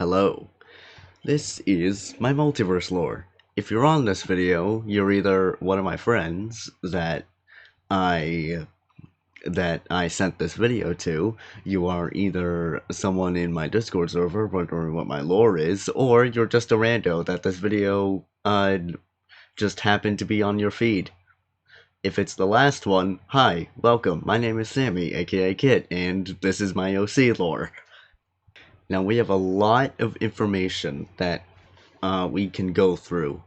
Hello, this is my multiverse lore. If you're on this video, you're either one of my friends I that I sent this video to, you are either someone in my Discord server wondering what my lore is, or you're just a rando that this video just happened to be on your feed. If it's the last one, hi, welcome, my name is Sammy, aka Kit, and this is my OC lore. Now we have a lot of information that we can go through.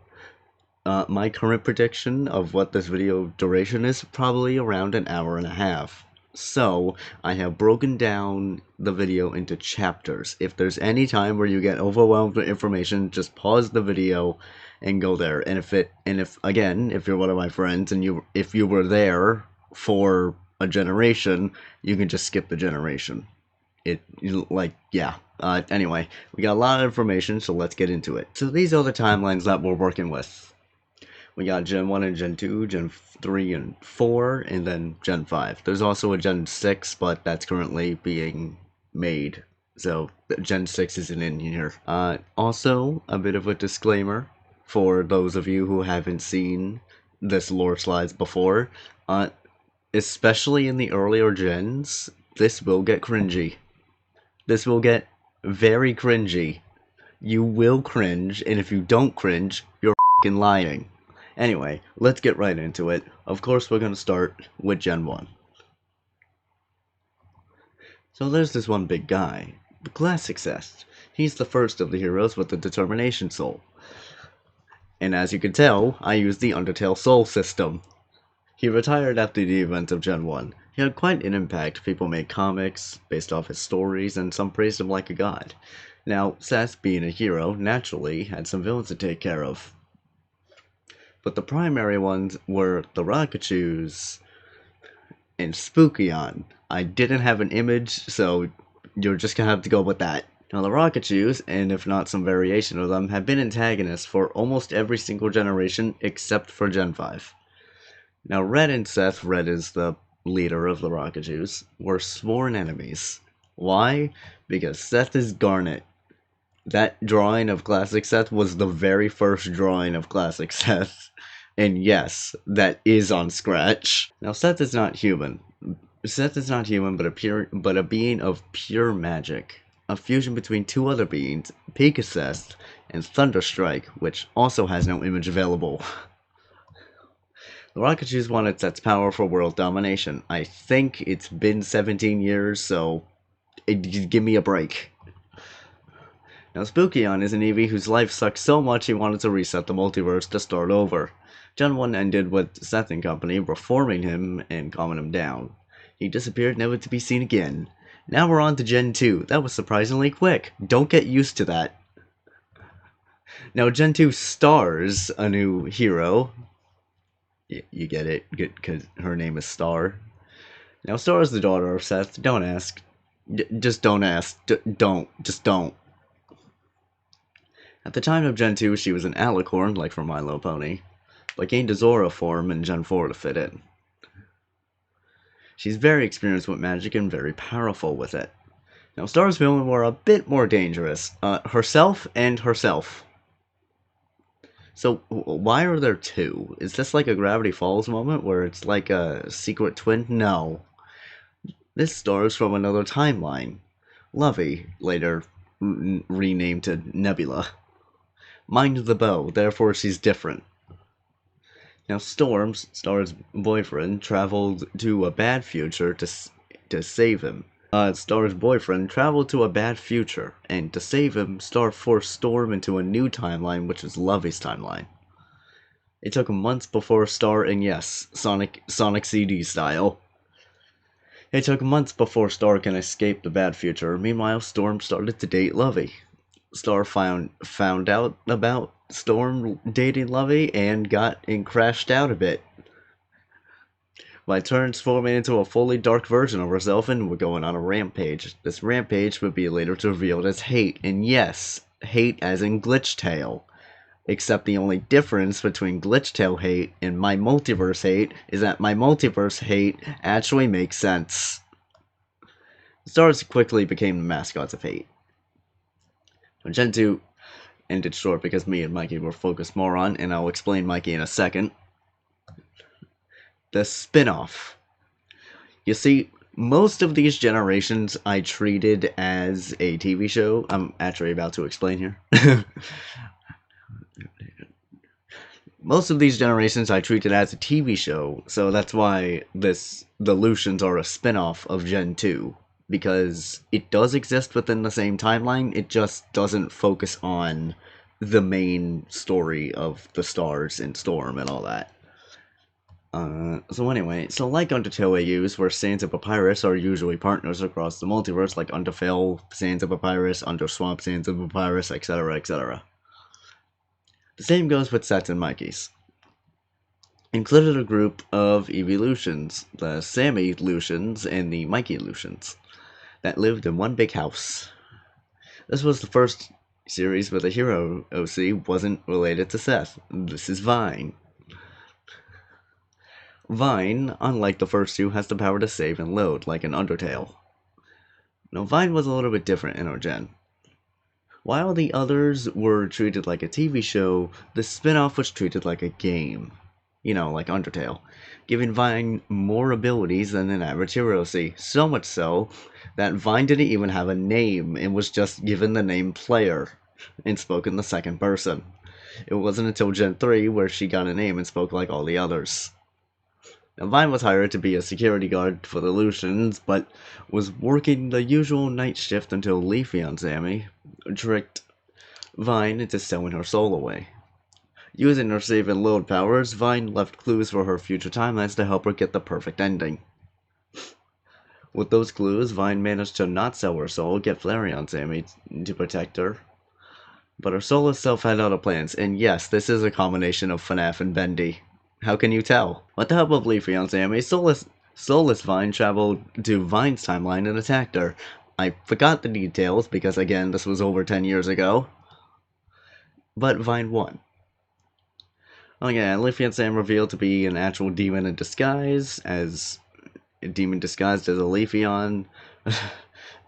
My current prediction of what this video duration is probably around an hour and a half. So, I have broken down the video into chapters. If there's any time where you get overwhelmed with information, just pause the video and go there. And if you're one of my friends and if you were there for a generation, you can just skip the generation. Anyway, we got a lot of information, so let's get into it. So these are the timelines that we're working with. We got Gen 1 and Gen 2, Gen 3 and 4, and then Gen 5. There's also a Gen 6, but that's currently being made, so Gen 6 isn't in here. Also, a bit of a disclaimer for those of you who haven't seen this lore slides before. Especially in the earlier gens, this will get cringy. This will get very cringy. You will cringe, and if you don't cringe, you're f***ing lying. Anyway, let's get right into it. Of course, we're going to start with Gen 1. So there's this one big guy, the Classic Seth. He's the first of the heroes with the Determination Soul. And as you can tell, I use the Undertale Soul system. He retired after the events of Gen 1. He had quite an impact. People made comics based off his stories, and some praised him like a god. Now, Seth, being a hero, naturally had some villains to take care of. But the primary ones were the Rakachus and Spookion. I didn't have an image, so you're just gonna have to go with that. Now the Rakachus, and if not some variation of them, have been antagonists for almost every single generation except for Gen 5. Now Red and Seth, Red is the leader of the Rakachus, were sworn enemies. Why? Because Seth is Garnet. That drawing of Classic Seth was the very first drawing of Classic Seth. And yes, that is on Scratch. Now Seth is not human. Seth is not human, but a being of pure magic. A fusion between two other beings, Seth and Thunderstrike, which also has no image available. The Rakachus wanted Seth's power for world domination. I think it's been 17 years, so give me a break. Now Spookion is an Eevee whose life sucked so much he wanted to reset the multiverse to start over. Gen 1 ended with Seth and company reforming him and calming him down. He disappeared, never to be seen again. Now we're on to Gen 2. That was surprisingly quick. Don't get used to that. Now Gen 2 stars a new hero. You get it, because her name is Star. Now Star is the daughter of Seth. Don't ask. Just don't ask. Just don't. At the time of Gen 2, she was an alicorn, like from My Little Pony, but gained a Zora form in Gen 4 to fit in. She's very experienced with magic and very powerful with it. Now Star's villain were a bit more dangerous. Herself and herself. So, why are there two? Is this like a Gravity Falls moment where it's like a secret twin? No. This Star is from another timeline. Lovey, later renamed to Nebula. Mind the bow, therefore she's different. Now Storms, Star's boyfriend, traveled to a bad future to save him. Star's boyfriend traveled to a bad future, and to save him, Star forced Storm into a new timeline, which is Lovey's timeline. It took months before Star, and yes, Sonic CD style. It took months before Star can escape the bad future. Meanwhile, Storm started to date Lovey. Star found out about Storm dating Lovey and crashed out a bit. By transforming into a fully dark version of herself, and we're going on a rampage. This rampage would be later revealed as hate, and yes, hate as in Glitch Tail. Except the only difference between Glitch Tail hate and my multiverse hate is that my multiverse hate actually makes sense. Stars quickly became the mascots of hate. Gen 2 ended short because me and Mikey were focused more on, and I'll explain Mikey in a second, the spin off. You see, most of these generations I treated as a TV show. I'm actually about to explain here. Most of these generations I treated as a TV show, so that's why the Lutions are a spin-off of Gen 2. Because it does exist within the same timeline, it just doesn't focus on the main story of the stars and Storm and all that. So anyway, so like Undertale AUs, where Sands and Papyrus are usually partners across the multiverse, like Underfell, Sands and Papyrus, Underswamp, Sands and Papyrus, etc., etc. The same goes with Sets and Mikey's. Included a group of evolutions, the Sammy Lutions and the Mikey Lutions, that lived in one big house. This was the first series where the hero OC wasn't related to Seth. This is Vine. Vine, unlike the first two, has the power to save and load, like an Undertale. Now, Vine was a little bit different in our gen. While the others were treated like a TV show, the spin-off was treated like a game. Like Undertale, giving Vine more abilities than an average hero see. So much so that Vine didn't even have a name and was just given the name Player and spoke in the second person. It wasn't until Gen 3 where she got a name and spoke like all the others. Now, Vine was hired to be a security guard for the Lucians, but was working the usual night shift until Leafy on Sammy tricked Vine into selling her soul away. Using her save and load powers, Vine left clues for her future timelines to help her get the perfect ending. With those clues, Vine managed to not sell her soul, get Flareon Sammy to protect her. But her soulless self had other plans, and yes, this is a combination of FNAF and Bendy. How can you tell? With the help of Leafy on Sammy, soulless Vine traveled to Vine's timeline and attacked her. I forgot the details because, again, this was over 10 years ago. But Vine won. Oh yeah, Leafy and Sam revealed to be an actual demon in disguise, as a demon disguised as a Leafeon,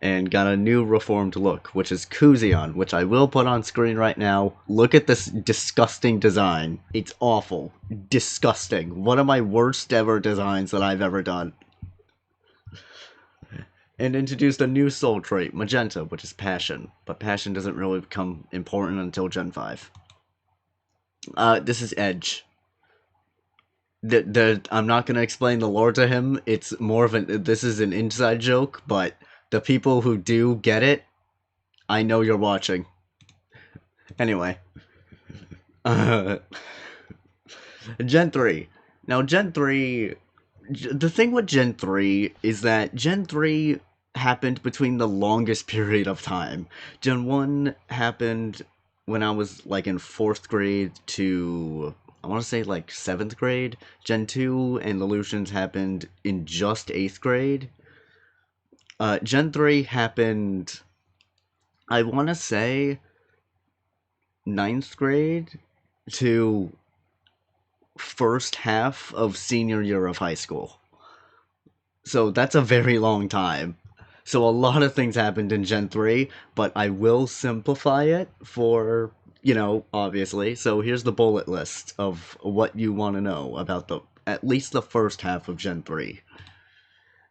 and got a new reformed look, which is Koozion, which I will put on screen right now. Look at this disgusting design. It's awful. Disgusting. One of my worst ever designs that I've ever done. And introduced a new soul trait, Magenta, which is Passion. But Passion doesn't really become important until Gen 5. This is Edge. I'm not going to explain the lore to him. It's more of this is an inside joke, but the people who do get it, I know you're watching. Anyway. Gen 3. Now, Gen 3, the thing with Gen 3 is that Gen 3 happened between the longest period of time. Gen 1 happened when I was like in 4th grade to, I want to say like 7th grade. Gen 2 and the Lutions happened in just 8th grade. Gen 3 happened, I want to say, 9th grade to first half of senior year of high school. So that's a very long time. So a lot of things happened in Gen 3, but I will simplify it for, obviously. So here's the bullet list of what you want to know about at least the first half of Gen 3.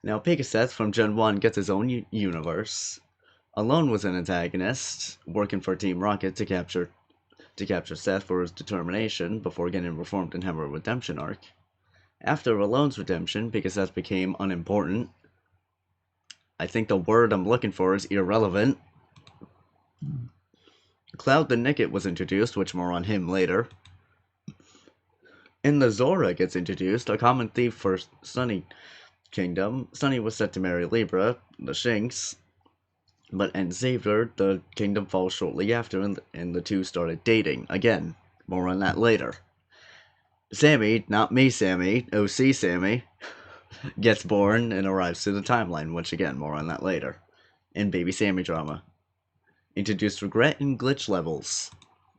Now, Pegaseth from Gen 1 gets his own universe. Alone was an antagonist, working for Team Rocket to capture Seth for his determination before getting reformed and have a redemption arc. After Alone's redemption, Pegaseth became unimportant. I think the word I'm looking for is irrelevant. Cloud the Nicket was introduced, which more on him later. In the Zora gets introduced, a common thief for Sunny Kingdom. Sunny was set to marry Libra, the Shinx, but and saved her. The kingdom falls shortly after, and the two started dating. Again, more on that later. Sammy, not me Sammy, OC Sammy, gets born and arrives to the timeline, which again, more on that later. In Baby Sammy drama. Introduced regret and glitch levels,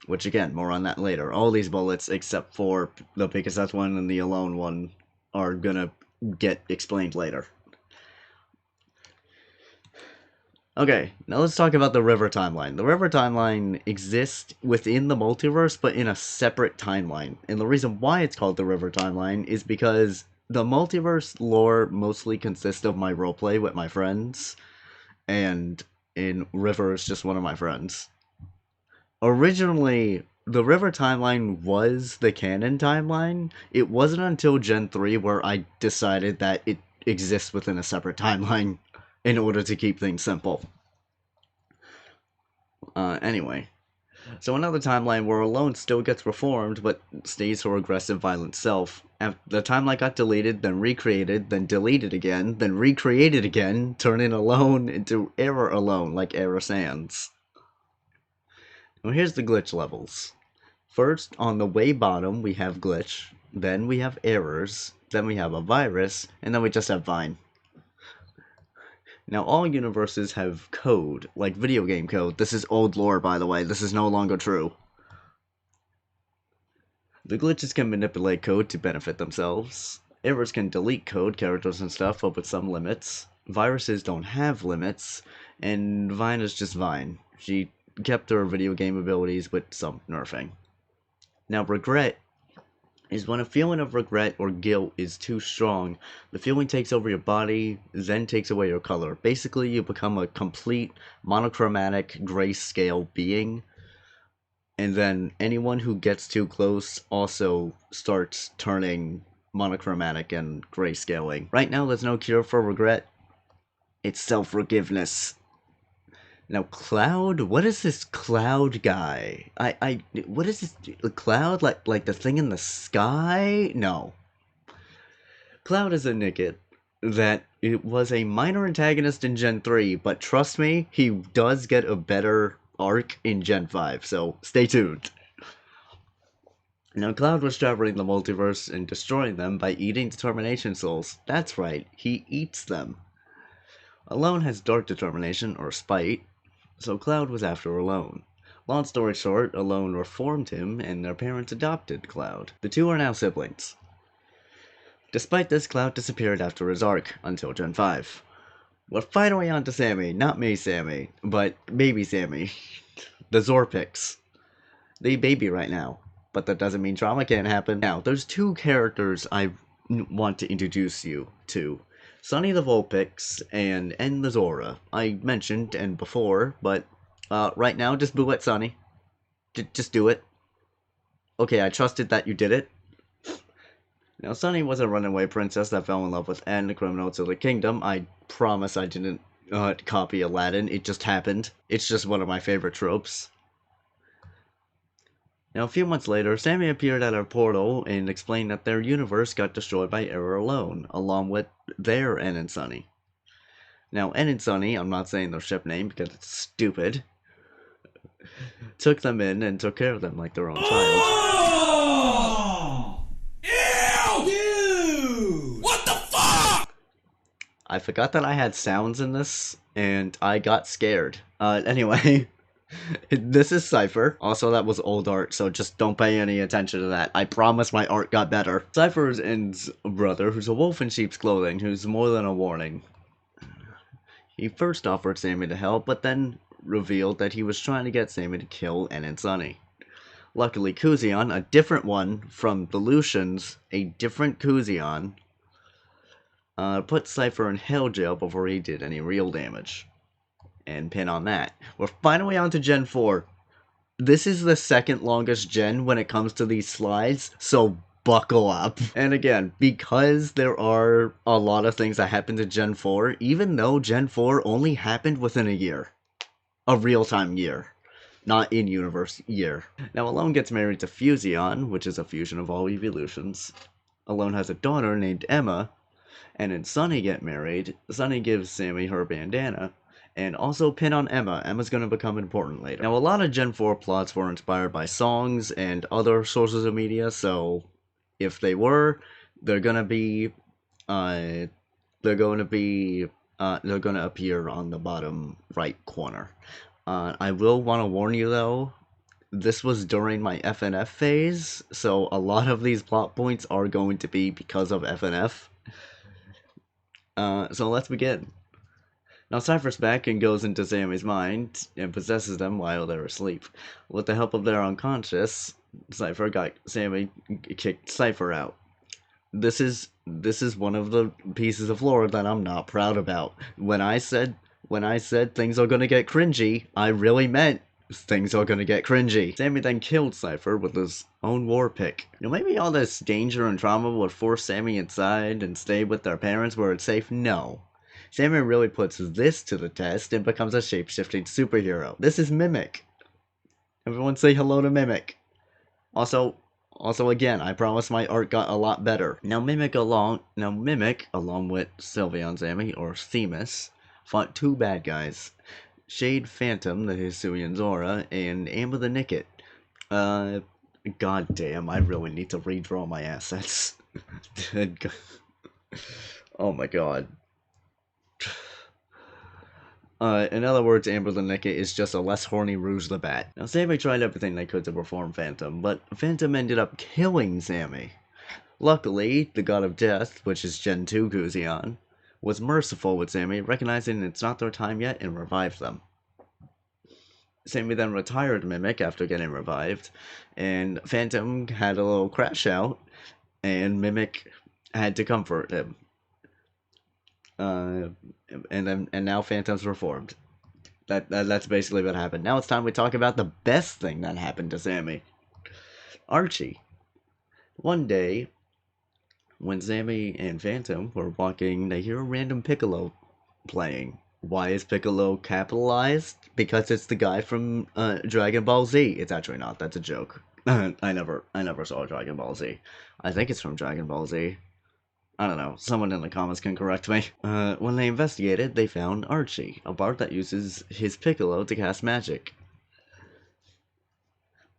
which again, more on that later. All these bullets, except for the Pegaseth one and the Alone one, are gonna get explained later. Okay, now let's talk about the River timeline. The River timeline exists within the multiverse, but in a separate timeline. And the reason why it's called the River timeline is because the multiverse lore mostly consists of my roleplay with my friends, and in River is just one of my friends. Originally, the River timeline was the canon timeline. It wasn't until Gen 3 where I decided that it exists within a separate timeline in order to keep things simple. Anyway. So another timeline where Alone still gets reformed, but stays her aggressive, violent self. The timeline got deleted, then recreated, then deleted again, then recreated again, turning Alone into Error Alone, like Error Sans. Now here's the glitch levels. First, on the way bottom, we have glitch, then we have errors, then we have a virus, and then we just have Vine. Now, all universes have code, like video game code. This is old lore, by the way. This is no longer true. The glitches can manipulate code to benefit themselves. Errors can delete code, characters, and stuff, but with some limits. Viruses don't have limits, and Vine is just Vine. She kept her video game abilities with some nerfing. Now, regret is when a feeling of regret or guilt is too strong. The feeling takes over your body, then takes away your color. Basically, you become a complete monochromatic grayscale being, and then anyone who gets too close also starts turning monochromatic and grayscaling. Right now, there's no cure for regret. It's self-forgiveness. Now, Cloud, what is this Cloud guy? What is this, Cloud? Like the thing in the sky? No. Cloud is a Nicket that it was a minor antagonist in Gen 3, but trust me, he does get a better arc in Gen 5, so stay tuned. Now, Cloud was traveling the multiverse and destroying them by eating determination souls. That's right, he eats them. Alone has dark determination, or spite, so Cloud was after Alone. Long story short, Alone reformed him, and their parents adopted Cloud. The two are now siblings. Despite this, Cloud disappeared after his arc, until Gen 5. We're finally on to Sammy, not me Sammy, but baby Sammy. The Zorpix. They baby right now, but that doesn't mean trauma can't happen. Now, there's two characters I want to introduce you to. Sunny the Vulpix and N the Zora. I mentioned N before, but right now, just boo it, Sunny. Just do it. Okay, I trusted that you did it. Now, Sunny was a runaway princess that fell in love with N, the criminal to the kingdom. I promise I didn't copy Aladdin. It just happened. It's just one of my favorite tropes. Now, a few months later, Sammy appeared at our portal and explained that their universe got destroyed by Error Alone, along with their N and Sunny. Now, N and Sunny, I'm not saying their ship name because it's stupid, took them in and took care of them like their own child. Oh! Ew! Dude! What the fuck? I forgot that I had sounds in this, and I got scared. Anyway... This is Cypher. Also, that was old art, so just don't pay any attention to that. I promise my art got better. Cypher is N's brother, who's a wolf in sheep's clothing, who's more than a warning. He first offered Sammy to help, but then revealed that he was trying to get Sammy to kill N and Sunny. Luckily, Kuzion, a different one from the Lutions, a different Kuzion, put Cypher in hell jail before he did any real damage. And pin on that. We're finally on to Gen 4. This is the second longest gen when it comes to these slides, so buckle up. And again, because there are a lot of things that happened to Gen 4, even though Gen 4 only happened within a year. A real-time year. Not in-universe year. Now, Alone gets married to Fusion, which is a fusion of all evolutions. Alone has a daughter named Emma, and when Sunny get married, Sunny gives Sammy her bandana, and also pin on Emma. Emma's going to become important later. Now, a lot of Gen 4 plots were inspired by songs and other sources of media, so if they were, they're going to be, they're going to appear on the bottom right corner. I will want to warn you, though, this was during my FNF phase, so a lot of these plot points are going to be because of FNF. So let's begin. Now Cypher's back and goes into Sammy's mind and possesses them while they're asleep. With the help of their unconscious, Cypher got Sammy kicked Cypher out. This is one of the pieces of lore that I'm not proud about. When I said things are gonna get cringy, I really meant things are gonna get cringy. Sammy then killed Cypher with his own war pick. Maybe all this danger and trauma would force Sammy inside and stay with their parents where it's safe? No. Sammy really puts this to the test and becomes a shape-shifting superhero. This is Mimic. Everyone say hello to Mimic. Also, again, I promise my art got a lot better. Now Mimic, along with Sylveon Sammy, or Themis, fought two bad guys. Shade Phantom, the Hisuian Zora, and Amber the Nicket. God damn, I really need to redraw my assets. Oh my god. In other words, Amber the Nicket is just a less horny Rouge the Bat. Now, Sammy tried everything they could to reform Phantom, but Phantom ended up killing Sammy. Luckily, the God of Death, which is Gen 2 Guzion, was merciful with Sammy, recognizing it's not their time yet, and revived them. Sammy then retired Mimic after getting revived, and Phantom had a little crash out, and Mimic had to comfort him. And now Phantom's reformed. That's basically what happened. Now it's time we talk about the best thing that happened to Sammy. Archie. One day, when Sammy and Phantom were walking, they hear a random Piccolo playing. Why is Piccolo capitalized? Because it's the guy from Dragon Ball Z. It's actually not. That's a joke. I never saw Dragon Ball Z. I think it's from Dragon Ball Z. I don't know, someone in the comments can correct me. When they investigated, they found Archie, a bard that uses his Piccolo to cast magic.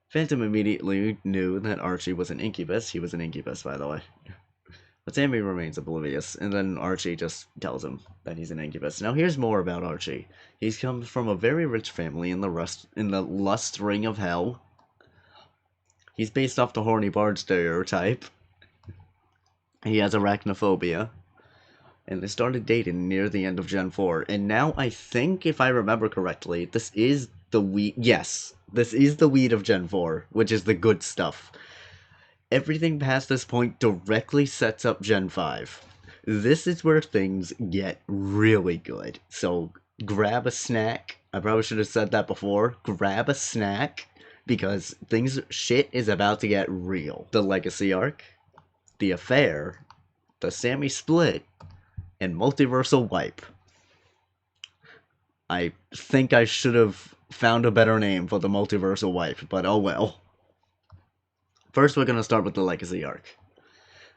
Phantom immediately knew that Archie was an incubus. He was an incubus, by the way. But Sammy remains oblivious, and then Archie just tells him that he's an incubus. Now here's more about Archie. He's come from a very rich family in the lust ring of hell. He's based off the horny bard stereotype. He has arachnophobia, and they started dating near the end of Gen 4, and now I think, if I remember correctly, this is the weed, yes, this is the weed of Gen 4, which is the good stuff. Everything past this point directly sets up Gen 5. This is where things get really good, so grab a snack. I probably should have said that before. Grab a snack, because shit is about to get real. The Legacy Arc, the Affair, the Sammy Split, and Multiversal Wipe. I think I should have found a better name for the Multiversal Wipe, but oh well. First, we're going to start with the Legacy Arc.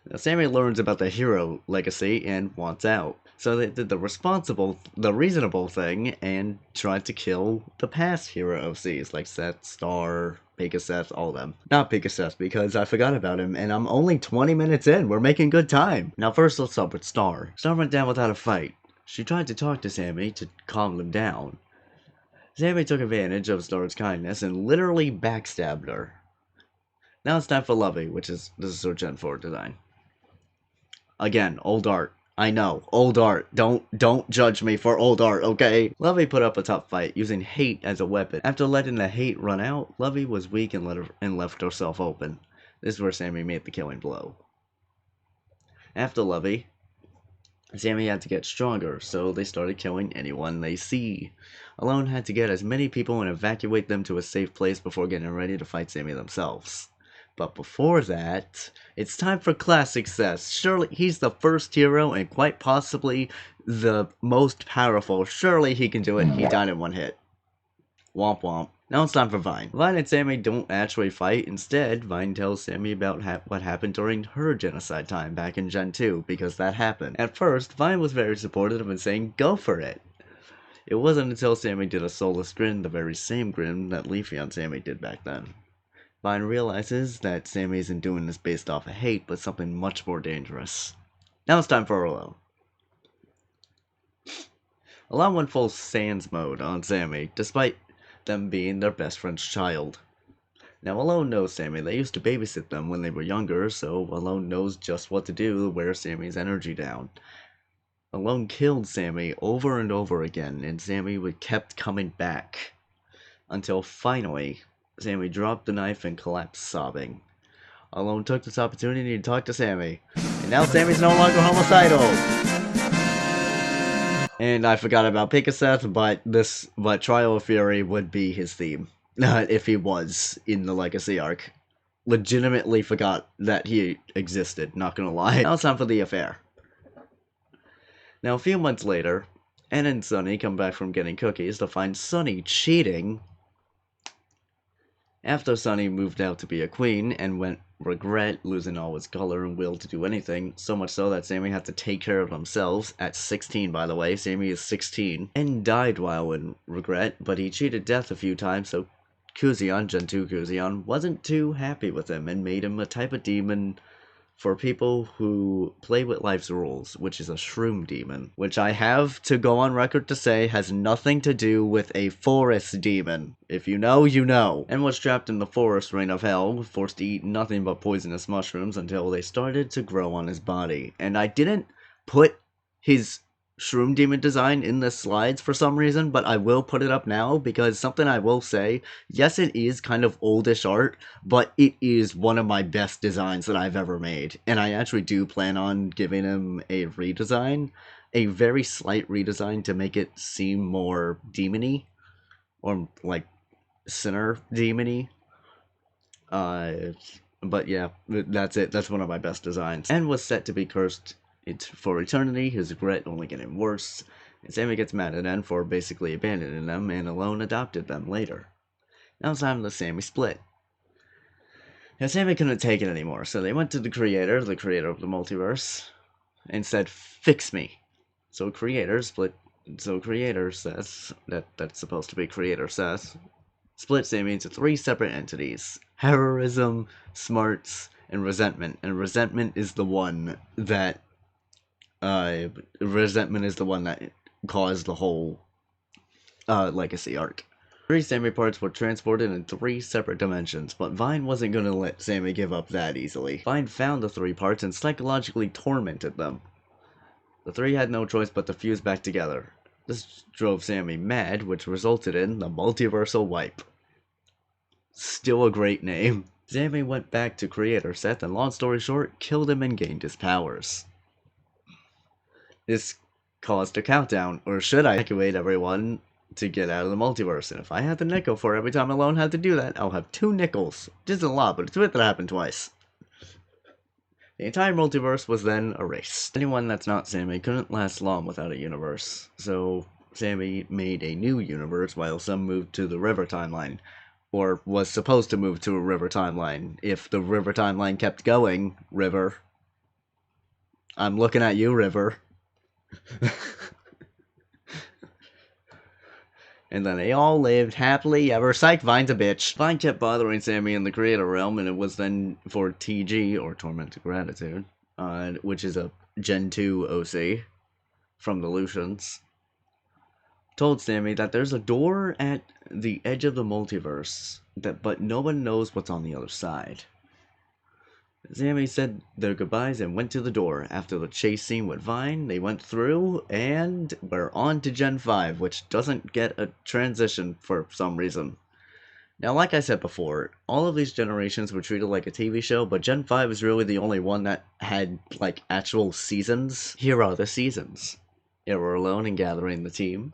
Now, Sammy learns about the hero legacy and wants out. So they did the reasonable thing and tried to kill the past hero OCs like Seth, Star, Pegaseth, all of them. Not Pegaseth, because I forgot about him, and I'm only 20 minutes in. We're making good time. Now first, let's start with Star. Star went down without a fight. She tried to talk to Sammy to calm him down. Sammy took advantage of Star's kindness and literally backstabbed her. Now it's time for Lovey, this is her Gen 4 design. Again, old art. I know, old art. Don't judge me for old art, okay? Lovey put up a tough fight, using hate as a weapon. After letting the hate run out, Lovey was weak and left herself open. This is where Sammy made the killing blow. After Lovey, Sammy had to get stronger, so they started killing anyone they see. Alone had to get as many people and evacuate them to a safe place before getting ready to fight Sammy themselves. But before that, it's time for class success. Surely he's the first hero and quite possibly the most powerful. Surely he can do it. He died in one hit. Womp womp. Now it's time for Vine. Vine and Sammy don't actually fight. Instead, Vine tells Sammy about what happened during her genocide time back in Gen 2, because that happened. At first, Vine was very supportive and saying, go for it. It wasn't until Sammy did a soulless grin, the very same grin that Leafy on Sammy did back then. Vine realizes that Sammy isn't doing this based off of hate, but something much more dangerous. Now it's time for Alone. Alone went full Sans mode on Sammy, despite them being their best friend's child. Now Alone knows Sammy. They used to babysit them when they were younger, so Alone knows just what to do to wear Sammy's energy down. Alone killed Sammy over and over again, and Sammy would kept coming back. Until finally, Sammy dropped the knife and collapsed sobbing. Alone took this opportunity to talk to Sammy, and now Sammy's no longer homicidal! And I forgot about Pikaseth, but Trial of Fury would be his theme. If he was in the Legacy arc. Legitimately forgot that he existed, not gonna lie. Now it's time for the affair. Now a few months later, Ann and Sunny come back from getting cookies to find Sunny cheating. After Sunny moved out to be a queen and went regret losing all his color and will to do anything, so much so that Sammy had to take care of themselves, at 16 by the way, Sammy is 16, and died while in regret, but he cheated death a few times, so Kuzion, Gen 2 Kuzion, wasn't too happy with him and made him a type of demon for people who play with life's rules, which is a shroom demon, which I have to go on record to say has nothing to do with a forest demon. If you know, you know. And was trapped in the forest reign of hell, forced to eat nothing but poisonous mushrooms until they started to grow on his body. And I didn't put his shroom demon design in the slides for some reason, but I will put it up now because something I will say, yes, it is kind of oldish art, but it is one of my best designs that I've ever made, and I actually do plan on giving him a redesign, a very slight redesign to make it seem more demony, or like sinner demony. But yeah, that's it. That's one of my best designs, and was set to be cursed for eternity, his regret only getting worse, and Sammy gets mad at N for basically abandoning them, and Alone adopted them later. Now it's time to Sammy split. And Sammy couldn't take it anymore, so they went to the creator of the multiverse, and said, "Fix me." So Creator says, that's supposed to be Creator says, split Sammy into 3 separate entities: heroism, smarts, and resentment. And resentment is the one that caused the whole Legacy arc. 3 Sammy parts were transported in 3 separate dimensions, but Vine wasn't going to let Sammy give up that easily. Vine found the 3 parts and psychologically tormented them. The 3 had no choice but to fuse back together. This drove Sammy mad, which resulted in the multiversal wipe. Still a great name. Sammy went back to Creator Seth and, long story short, killed him and gained his powers. This caused a countdown, or should I evacuate everyone to get out of the multiverse? And if I had the nickel for every time Alone had to do that, I'll have 2 nickels. Which isn't a lot, but it's weird that it happened twice. The entire multiverse was then erased. Anyone that's not Sammy couldn't last long without a universe, so Sammy made a new universe while some moved to the River timeline. Or was supposed to move to a River timeline. If the River timeline kept going, River. I'm looking at you, River. And then they all lived happily ever. Psych, Vine's a bitch. Vine kept bothering Sammy in the Creator Realm, and it was then for TG, or Tormented Gratitude, which is a Gen 2 OC from the Lutions, told Sammy that there's a door at the edge of the multiverse, but no one knows what's on the other side. Sammy said their goodbyes and went to the door. After the chase scene with Vine, they went through, and we're on to Gen 5, which doesn't get a transition for some reason. Now, like I said before, all of these generations were treated like a TV show, but Gen 5 is really the only one that had, like, actual seasons. Here are the seasons. Error Alone and Gathering the Team,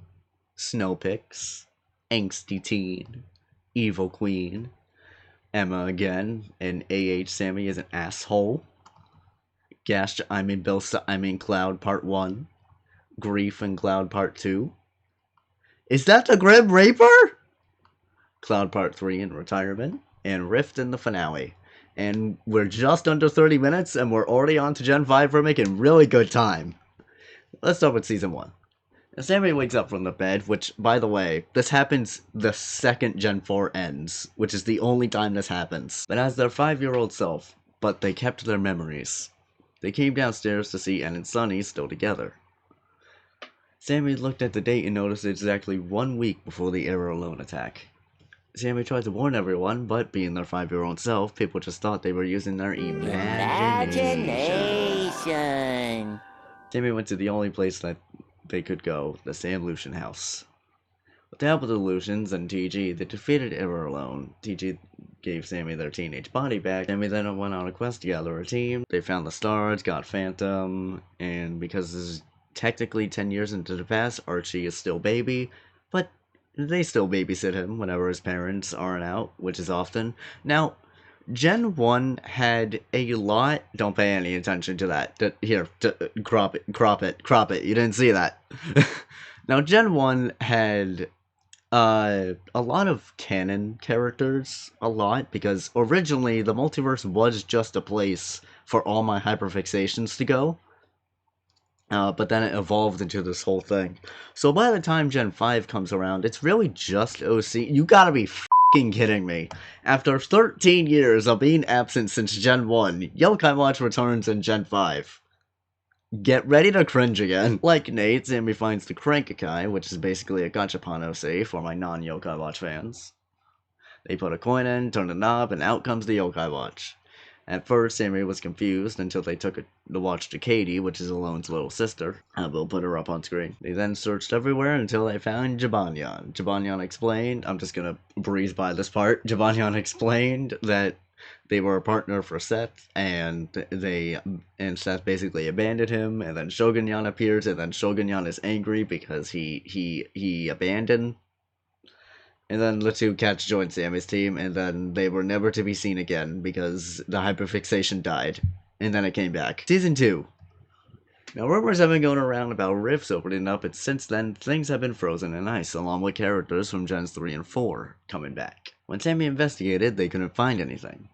Snowpix, Angsty Teen, Evil Queen, Emma again, and Sammy is an asshole. Cloud Part 1. Grief and Cloud Part 2. Is that the Grim Reaper? Cloud Part 3 in retirement. And Rift in the finale. And we're just under 30 minutes, and we're already on to Gen 5. We're making really good time. Let's start with Season 1. Sammy wakes up from the bed, which, by the way, this happens the second Gen 4 ends, which is the only time this happens. But as their 5-year-old self, but they kept their memories. They came downstairs to see Ann and Sunny still together. Sammy looked at the date and noticed exactly 1 week before the Error Alone attack. Sammy tried to warn everyone, but being their 5-year-old self, people just thought they were using their imagination. Sammy went to the only place that they could go, the Sam Lucian house. With the help of the Lutions and TG, they defeated Ever Alone. TG gave Sammy their teenage body back. Sammy then went on a quest to gather a team. They found the stars, got Phantom, and because this is technically 10 years into the past, Archie is still baby, but they still babysit him whenever his parents aren't out, which is often. Now, Gen 1 had a lot. Don't pay any attention to that. Here, crop it. You didn't see that. Now, Gen 1 had a lot of canon characters, a lot, because originally the multiverse was just a place for all my hyperfixations to go. But then it evolved into this whole thing. So by the time Gen 5 comes around, it's really just OC. You gotta be f***ing kidding me. After 13 years of being absent since Gen 1, Yokai Watch returns in Gen 5. Get ready to cringe again. Like Nate, Sammy finds the Crankakai, which is basically a gachapon OC for my non-Yokai Watch fans. They put a coin in, turn the knob, and out comes the Yokai Watch. At first, Sammy was confused until they took the watch to Katie, which is Alone's little sister. We'll put her up on screen. They then searched everywhere until they found Jibanyan. Jibanyan explained, I'm just gonna breeze by this part. Jibanyan explained that they were a partner for Seth, and Seth basically abandoned him, and then Shogunyan appears, and then Shogunyan is angry because he abandoned. And then the two cats joined Sammy's team, and then they were never to be seen again because the hyperfixation died. And then it came back. Season 2. Now, rumors have been going around about rifts opening up, and since then, things have been frozen in ice, along with characters from Gens 3 and 4 coming back. When Sammy investigated, they couldn't find anything.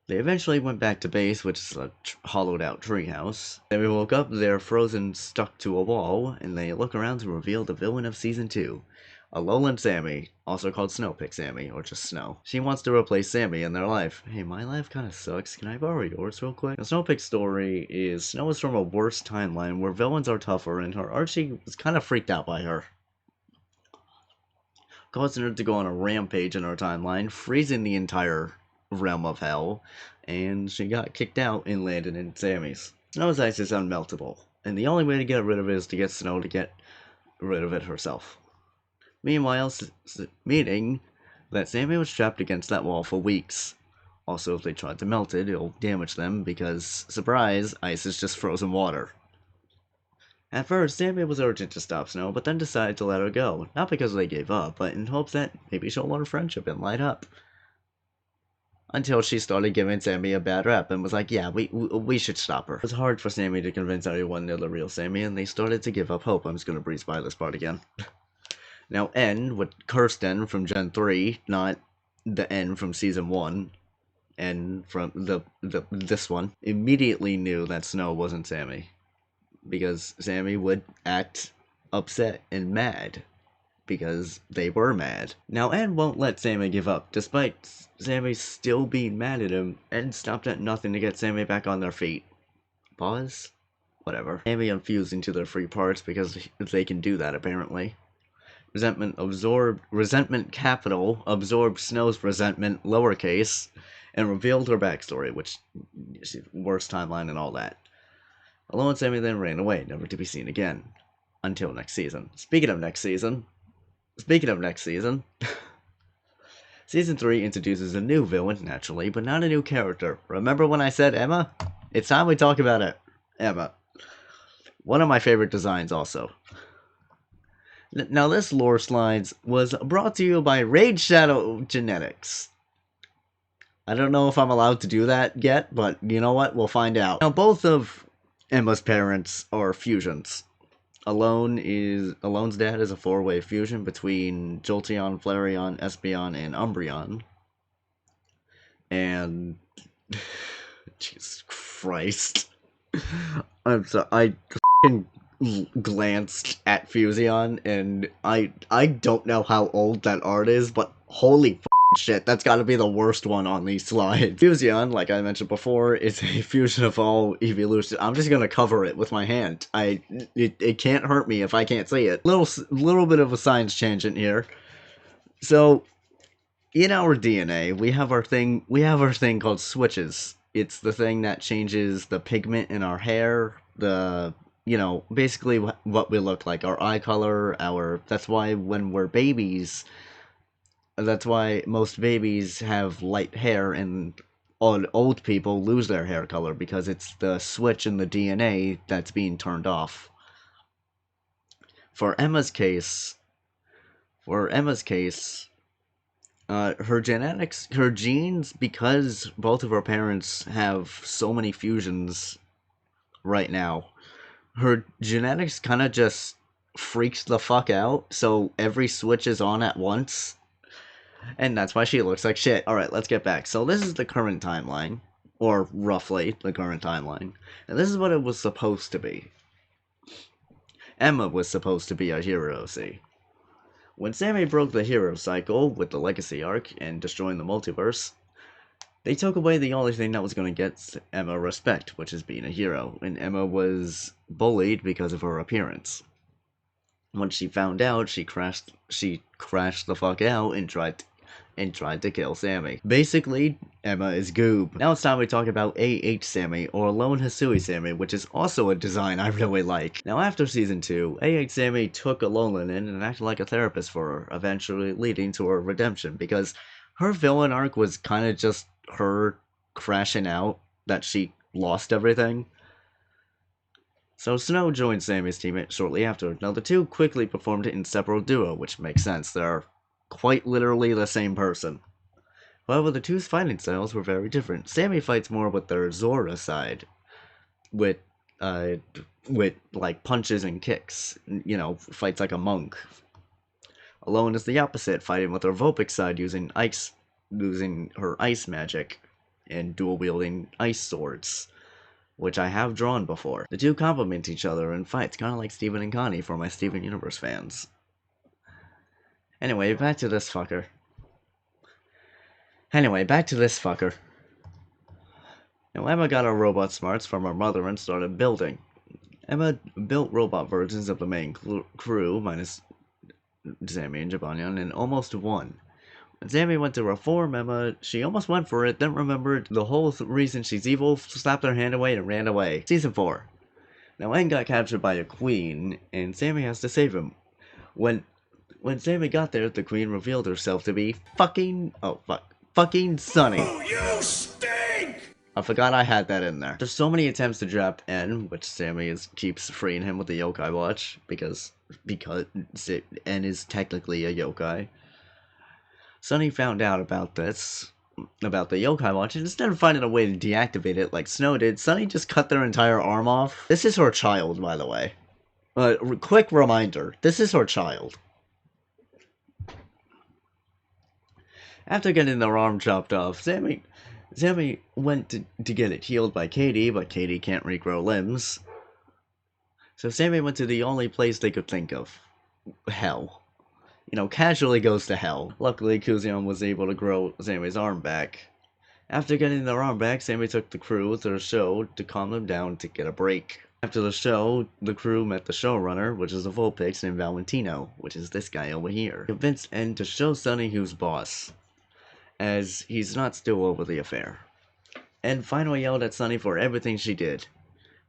They eventually went back to base, which is a hollowed out treehouse. Sammy woke up, they're frozen, stuck to a wall, and they look around to reveal the villain of Season 2. Alolan Sammy, also called Snowpick Sammy, or just Snow. She wants to replace Sammy in their life. Hey, my life kinda sucks, can I borrow yours real quick? The Snowpick's story is Snow is from a worse timeline where villains are tougher, and her Archie was kinda freaked out by her, causing her to go on a rampage in her timeline, freezing the entire realm of hell, and she got kicked out and landed in Sammy's. Snow's ice is unmeltable, and the only way to get rid of it is to get Snow to get rid of it herself. Meanwhile, meaning that Sammy was trapped against that wall for weeks. Also, if they tried to melt it, it'll damage them because, surprise, ice is just frozen water. At first, Sammy was urgent to stop Snow, but then decided to let her go. Not because they gave up, but in hopes that maybe she'll learn friendship and light up. Until she started giving Sammy a bad rep and was like, yeah, we should stop her. It was hard for Sammy to convince everyone they're the real Sammy, and they started to give up hope. I'm just gonna breeze by this part again. Now, N, with Kirsten from Gen 3, not the N from Season 1, N from this one, immediately knew that Snow wasn't Sammy. Because Sammy would act upset and mad. Because they were mad. Now, N won't let Sammy give up, despite Sammy still being mad at him, and stopped at nothing to get Sammy back on their feet. Pause? Whatever. Sammy infusing to their free parts because they can do that, apparently. Resentment capital absorbed Snow's resentment lowercase and revealed her backstory, which is worst timeline and all that. Alone Sammy then ran away, never to be seen again. Until next season. Speaking of next season, Season 3 introduces a new villain, naturally, but not a new character. Remember when I said Emma? It's time we talk about it. Emma. One of my favorite designs also. Now, this lore slides was brought to you by Raid Shadow Genetics. I don't know if I'm allowed to do that yet, but you know what? We'll find out. Now, both of Emma's parents are fusions. Alone's dad is a four-way fusion between Jolteon, Flareon, Espeon, and Umbreon. And Jesus Christ. I'm sorry, I glanced at Fusion, and I don't know how old that art is, but holy shit, that's gotta be the worst one on these slides. Fusion, like I mentioned before, is a fusion of all evolution. I'm just gonna cover it with my hand. It can't hurt me if I can't see it. Little bit of a science tangent here. So, in our DNA, we have our thing called switches. It's the thing that changes the pigment in our hair the basically what we look like, our eye color, our that's why when we're babies, that's why most babies have light hair and old people lose their hair color because it's the switch in the DNA that's being turned off. For Emma's case, for Emma's case, her genetics, her genes, because both of her parents have so many fusions right now, her genetics kind of just freaks the fuck out, so every switch is on at once, and that's why she looks like shit. Alright, let's get back. So this is the current timeline, or roughly the current timeline, and this is what it was supposed to be. Emma was supposed to be a hero, see. When Sammy broke the hero cycle with the Legacy arc and destroying the multiverse, they took away the only thing that was going to get Emma respect, which is being a hero, and Emma was bullied because of her appearance. When she found out, she crashed the fuck out and tried to kill Sammy. Basically, Emma is goob. Now it's time we talk about AH Sammy, or Lone Hisui Sammy, which is also a design I really like. Now after season 2, AH Sammy took Alolan in and acted like a therapist for her, eventually leading to her redemption, because her villain arc was kind of just her crashing out that she lost everything. So Snow joined Sammy's team shortly after. Now the two quickly performed in separate duo, which makes sense. They're quite literally the same person. However, the two's fighting styles were very different. Sammy fights more with their Zora side, with like punches and kicks. Fights like a monk. Alolan is the opposite, fighting with her Vulpix side using her ice magic and dual wielding ice swords, which I have drawn before. The two complement each other in fights, kind of like Steven and Connie for my Steven Universe fans. Anyway, back to this fucker. Now, Emma got her robot smarts from her mother and started building. Emma built robot versions of the main crew, minus Sammy and Jabanian, and almost won. When Sammy went to reform Emma, she almost went for it, then remembered the whole reason she's evil, slapped her hand away, and ran away. Season 4. Now, Aang got captured by a queen, and Sammy has to save him. When Sammy got there, the queen revealed herself to be fucking Sunny. Oh, you stink! I forgot I had that in there. There's so many attempts to trap N, which Sammy keeps freeing him with the yokai watch, because N is technically a yokai. Sunny found out about the yokai watch, and instead of finding a way to deactivate it like Snow did, Sunny just cut their entire arm off. This is her child, by the way. Quick reminder, this is her child. After getting their arm chopped off, Sammy went to get it healed by Katie, but Katie can't regrow limbs. So Sammy went to the only place they could think of. Hell. Casually goes to hell. Luckily, Kuzion was able to grow Sammy's arm back. After getting their arm back, Sammy took the crew to the show to calm them down to get a break. After the show, the crew met the showrunner, which is a Vulpix named Valentino, which is this guy over here. Convinced N to show Sunny who's boss, as he's not still over the affair. N finally yelled at Sunny for everything she did.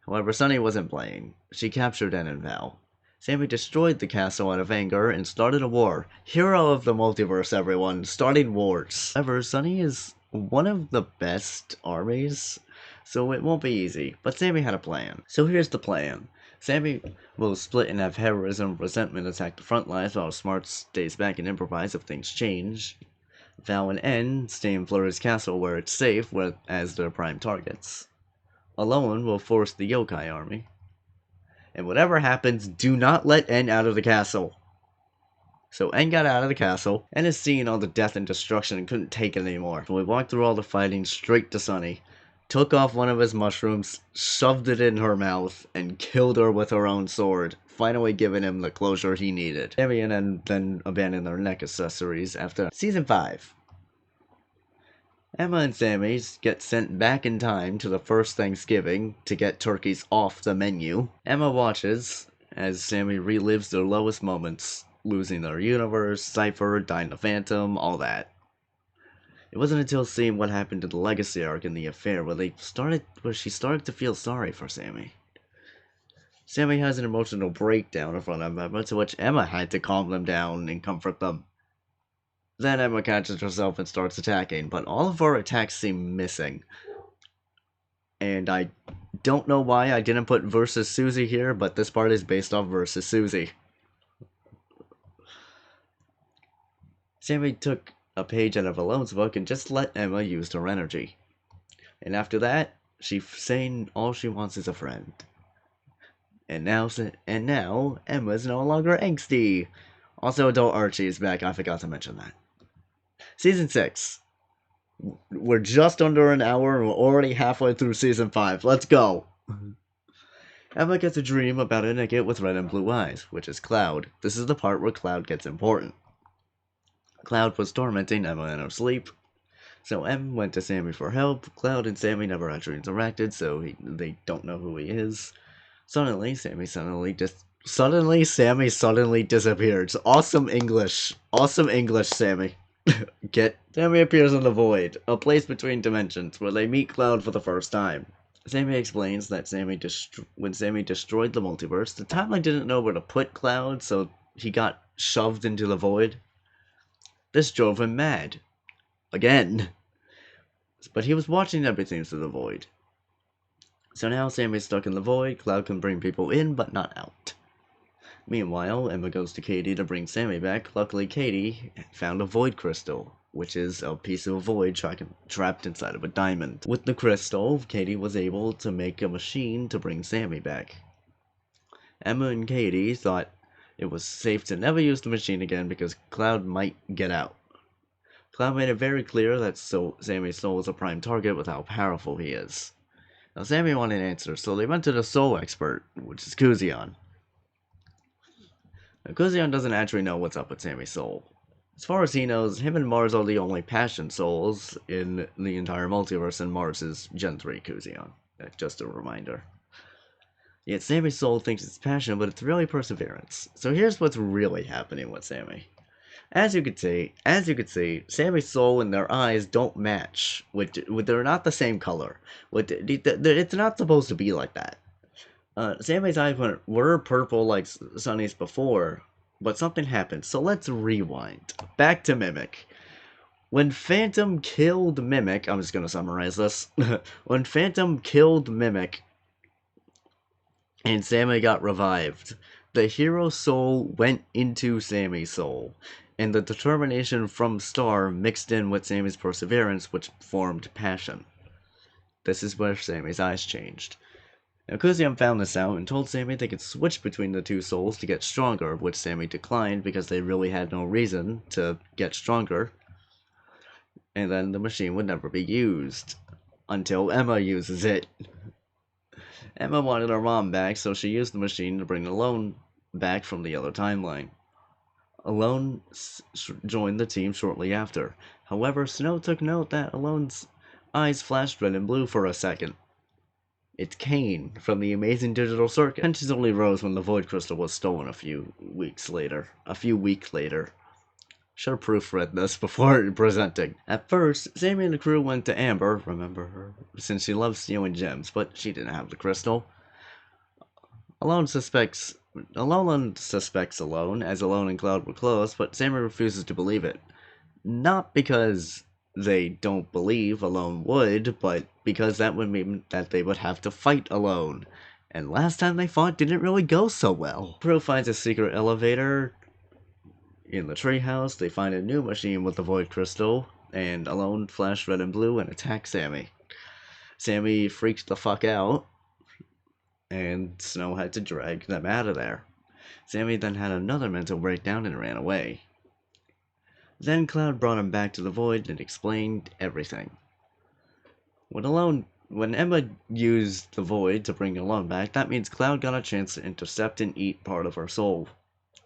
However, Sunny wasn't playing. She captured N and Val. Sammy destroyed the castle out of anger and started a war. Hero of the multiverse, everyone. Starting wars. However, Sunny is one of the best armies, so it won't be easy. But Sammy had a plan. So here's the plan. Sammy will split and have heroism, resentment attack the front lines while Smart stays back and improvise if things change. Val and N stay in Flurry's castle where it's safe as their prime targets. Alolan will force the yokai army. And whatever happens, do not let N out of the castle. So N got out of the castle, and is seeing all the death and destruction and couldn't take it anymore. So we walked through all the fighting straight to Sunny, took off one of his mushrooms, shoved it in her mouth, and killed her with her own sword, finally giving him the closure he needed. Sammy and N then abandoned their neck accessories after Season 5. Emma and Sammy get sent back in time to the first Thanksgiving to get turkeys off the menu. Emma watches as Sammy relives their lowest moments, losing their universe, Cypher, dying the Phantom, all that. It wasn't until seeing what happened to the Legacy arc in the affair where she started to feel sorry for Sammy. Sammy has an emotional breakdown in front of Emma, to which Emma had to calm them down and comfort them. Then Emma catches herself and starts attacking, but all of her attacks seem missing. And I don't know why I didn't put versus Susie here, but this part is based off versus Susie. Sammy took a page out of Alone's book and just let Emma use her energy. And after that, she's saying all she wants is a friend. And now Emma's no longer angsty. Also, adult Archie is back. I forgot to mention that. Season 6. We're just under an hour and we're already halfway through Season 5. Let's go! Emma gets a dream about a Nicket with red and blue eyes, which is Cloud. This is the part where Cloud gets important. Cloud was tormenting Emma in her sleep, so Em went to Sammy for help. Cloud and Sammy never actually interacted, so they don't know who he is. Suddenly, Sammy suddenly disappeared. Awesome English, Sammy. Sammy appears in the Void, a place between dimensions, where they meet Cloud for the first time. Sammy explains that when Sammy destroyed the multiverse, the timeline didn't know where to put Cloud, so he got shoved into the Void. This drove him mad. Again. But he was watching everything through the Void. So now Sammy's stuck in the Void. Cloud can bring people in, but not out. Meanwhile, Emma goes to Katie to bring Sammy back. Luckily, Katie found a Void Crystal, which is a piece of void trapped inside of a diamond. With the crystal, Katie was able to make a machine to bring Sammy back. Emma and Katie thought it was safe to never use the machine again because Cloud might get out. Cloud made it very clear that Sammy's soul is a prime target with how powerful he is. Now Sammy wanted answers, so they went to the soul expert, which is Kuzion. Now Kuzion doesn't actually know what's up with Sammy's soul. As far as he knows, him and Mars are the only passion souls in the entire multiverse, and Mars is Gen 3 Kuzion. Just a reminder. Yet Sammy's soul thinks it's passion, but it's really perseverance. So here's what's really happening with Sammy. As you can see, Sammy's soul and their eyes don't match. They're not the same color. It's not supposed to be like that. Sammy's eyes were purple like Sunny's before, but something happened. So let's rewind. Back to Mimic. When Phantom killed Mimic, I'm just gonna summarize this. When Phantom killed Mimic, and Sammy got revived, the hero soul went into Sammy's soul, and the determination from Star mixed in with Sammy's perseverance, which formed passion. This is where Sammy's eyes changed. Now Kuzion found this out and told Sammy they could switch between the two souls to get stronger, which Sammy declined because they really had no reason to get stronger, and then the machine would never be used, until Emma uses it. Emma wanted her mom back, so she used the machine to bring Alone back from the other timeline. Alone joined the team shortly after. However, Snow took note that Alone's eyes flashed red and blue for a second. It's Kane from the Amazing Digital Circuit. Tensions only rose when the Void Crystal was stolen a few weeks later. Should have proofread this before presenting. At first, Sammy and the crew went to Amber, remember her, since she loves stealing gems, but she didn't have the crystal. Alone suspects Alone, as Alone and Cloud were close, but Sammy refuses to believe it. Not because they don't believe Alone would, but because that would mean that they would have to fight Alone. And last time they fought didn't really go so well. Crew finds a secret elevator in the treehouse. They find a new machine with the Void Crystal, and Alone flashed red and blue and attacked Sammy. Sammy freaked the fuck out, and Snow had to drag them out of there. Sammy then had another mental breakdown and ran away. Then Cloud brought him back to the Void and explained everything. When Emma used the Void to bring Alone back, that means Cloud got a chance to intercept and eat part of her soul,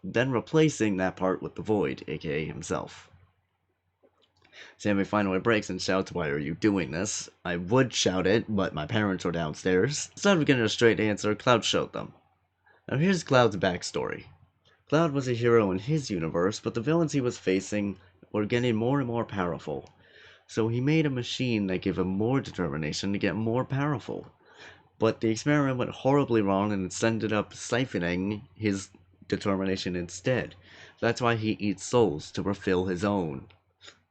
then replacing that part with the Void, aka himself. Sammy finally breaks and shouts, "Why are you doing this?" I would shout it, but my parents were downstairs. Instead of getting a straight answer, Cloud showed them. Now here's Cloud's backstory. Cloud was a hero in his universe, but the villains he was facing were getting more and more powerful. So he made a machine that gave him more determination to get more powerful. But the experiment went horribly wrong and it's ended up siphoning his determination instead. That's why he eats souls, to refill his own.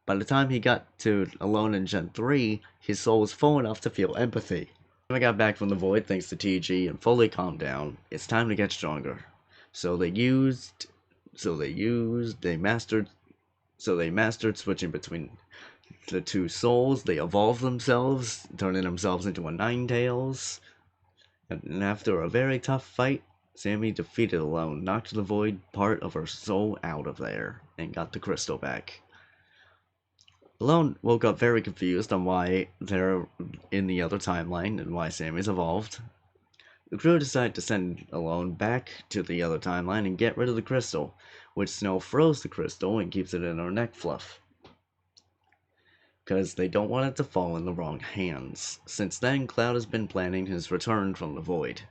By the time he got to Alone in Gen 3, his soul was full enough to feel empathy. When I got back from the void thanks to TG and fully calmed down, it's time to get stronger. They mastered switching between the two souls. They evolved themselves, turning themselves into a Ninetales. And after a very tough fight, Sammy defeated Alone, knocked the void part of her soul out of there, and got the crystal back. Alone woke up very confused on why they're in the other timeline and why Sammy's evolved. The crew decided to send Alone back to the other timeline and get rid of the crystal, which Snow froze the crystal and keeps it in her neck fluff. Because they don't want it to fall in the wrong hands. Since then, Cloud has been planning his return from the void.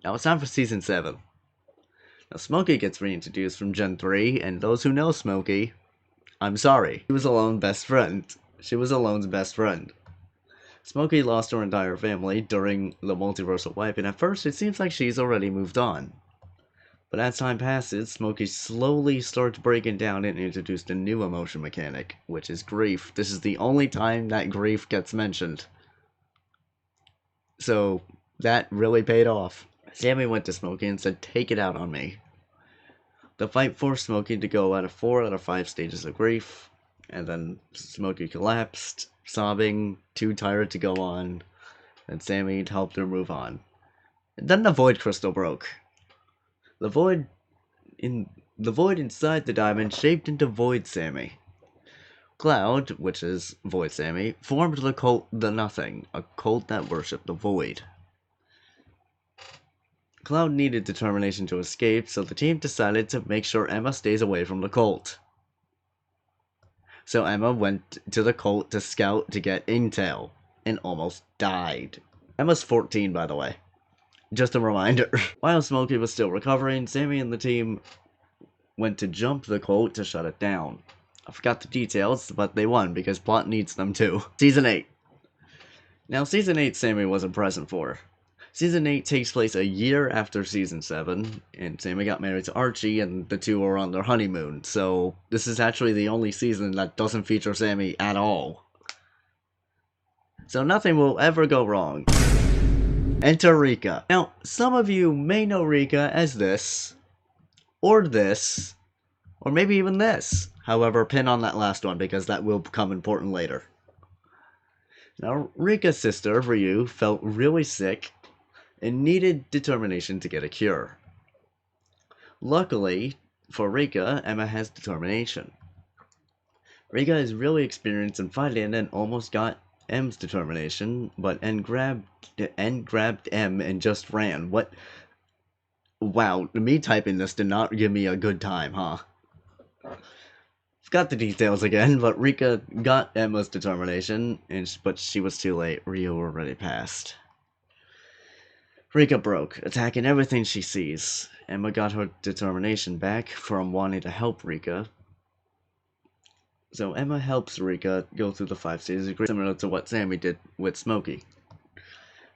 Now it's time for Season 7. Now Smokey gets reintroduced from Gen 3, and those who know Smokey, I'm sorry. She was Alone's best friend. Smokey lost her entire family during the multiversal wipe, and at first it seems like she's already moved on. But as time passes, Smokey slowly starts breaking down and introduced a new emotion mechanic, which is grief. This is the only time that grief gets mentioned. So, that really paid off. Sammy went to Smokey and said, "Take it out on me." The fight forced Smokey to go out of 4 out of 5 stages of grief, and then Smokey collapsed, sobbing, too tired to go on, and Sammy helped her move on. And then the void crystal broke. The void inside the diamond shaped into Void Sammy. Cloud, which is Void Sammy, formed the cult The Nothing, a cult that worshipped the void. Cloud needed determination to escape, so the team decided to make sure Emma stays away from the cult. So Emma went to the cult to scout to get intel, and almost died. Emma's 14, by the way. Just a reminder. While Smokey was still recovering, Sammy and the team went to jump the cult to shut it down. I forgot the details, but they won because plot needs them too. Season 8. Now, Season 8 Sammy wasn't present for. Season 8 takes place a year after Season 7, and Sammy got married to Archie, and the two are on their honeymoon, so this is actually the only season that doesn't feature Sammy at all. So nothing will ever go wrong. Enter Rika. Now, some of you may know Rika as this, or maybe even this. However, pin on that last one because that will become important later. Now, Rika's sister, Ryu, felt really sick and needed determination to get a cure. Luckily, for Rika, Emma has determination. Rika is really experienced in fighting and almost got M's determination, but N grabbed M and just ran. What? Wow, me typing this did not give me a good time, huh? Forgot the details again, but Rika got Emma's determination, but she was too late. Ryu already passed. Rika broke, attacking everything she sees. Emma got her determination back from wanting to help Rika. So Emma helps Rika go through the 5 stages of grief, similar to what Sammy did with Smokey.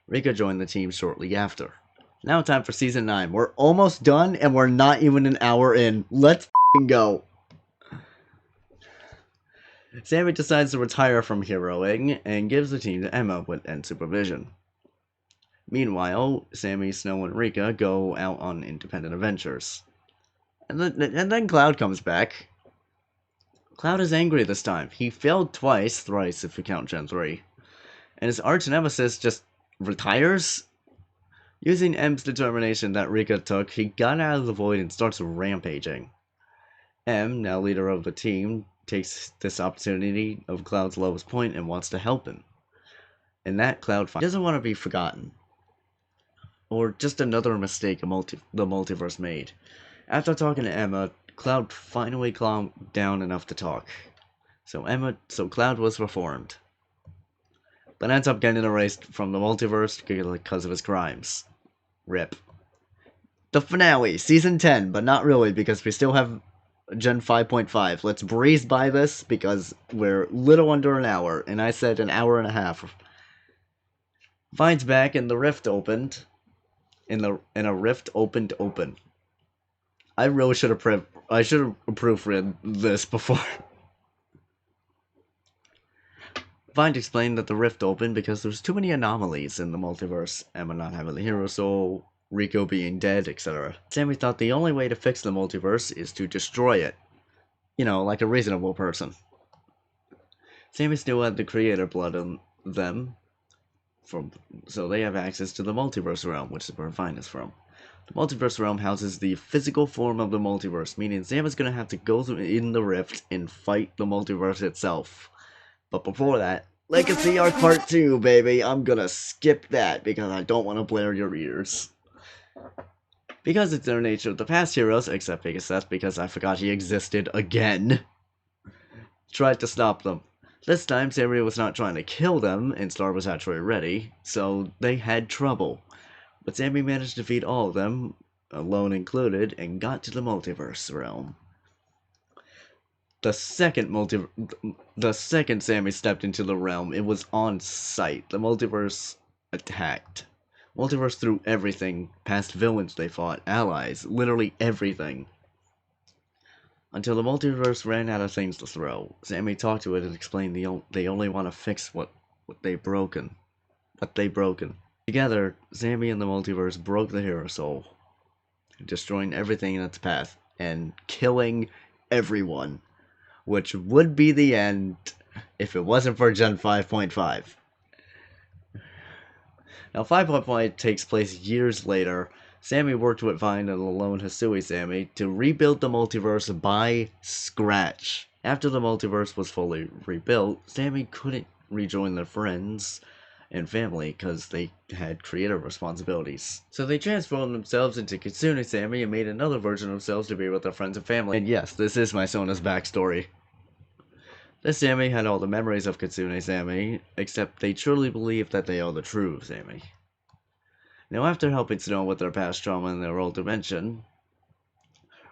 Rika joined the team shortly after. Now time for Season 9. We're almost done, and we're not even an hour in. Let's go. Sammy decides to retire from heroing, and gives the team to Emma with end supervision. Meanwhile, Sammy, Snow, and Rika go out on independent adventures. And then Cloud comes back. Cloud is angry this time. He failed thrice if you count Gen 3. And his arch nemesis just retires? Using M's determination that Rika took, he got out of the void and starts rampaging. M, now leader of the team, takes this opportunity of Cloud's lowest point and wants to help him. And that Cloud doesn't want to be forgotten. Or just another mistake the multiverse made. After talking to Emma, Cloud finally calmed down enough to talk. So Cloud was reformed. But ends up getting erased from the multiverse because of his crimes. RIP. The finale, Season 10, but not really because we still have Gen 5.5. Let's breeze by this because we're little under an hour, and I said an hour and a half. Finds back and the rift opened. In a rift opened open. I really should have proofread this before. Vine explained that the rift opened because there's too many anomalies in the multiverse, Emma not having the hero soul, Rico being dead, etc. Sammy thought the only way to fix the multiverse is to destroy it. You know, like a reasonable person. Sammy still had the creator blood in them, so they have access to the multiverse realm, which is where Vine is from. The multiverse realm houses the physical form of the multiverse, meaning Sam is going to have to go through in the rift and fight the multiverse itself. But before that, Legacy Arc Part 2, baby. I'm gonna skip that because I don't want to blare your ears. Because it's their nature, the past heroes, except Pegasus because I forgot he existed again, tried to stop them. This time, Sammy was not trying to kill them, and Star was actually ready, so they had trouble. But Sammy managed to defeat all of them, alone included, and got to the multiverse realm. The second Sammy stepped into the realm, it was on sight. The multiverse attacked. Multiverse threw everything, past villains they fought, allies, literally everything. Until the multiverse ran out of things to throw. Sammy talked to it and explained they only want to fix what they've broken. Together, Sammy and the multiverse broke the hero soul, destroying everything in its path, and killing everyone. Which would be the end if it wasn't for Gen 5.5. Now, 5.5 takes place years later. Sammy worked with Vine and the lone Hisui Sammy to rebuild the multiverse by scratch. After the multiverse was fully rebuilt, Sammy couldn't rejoin their friends and family because they had creative responsibilities. So they transformed themselves into Kitsune Sammy and made another version of themselves to be with their friends and family. And yes, this is my Sona's backstory. This Sammy had all the memories of Kitsune Sammy, except they truly believe that they are the true Sammy. Now, after helping Snow with their past trauma in their old dimension,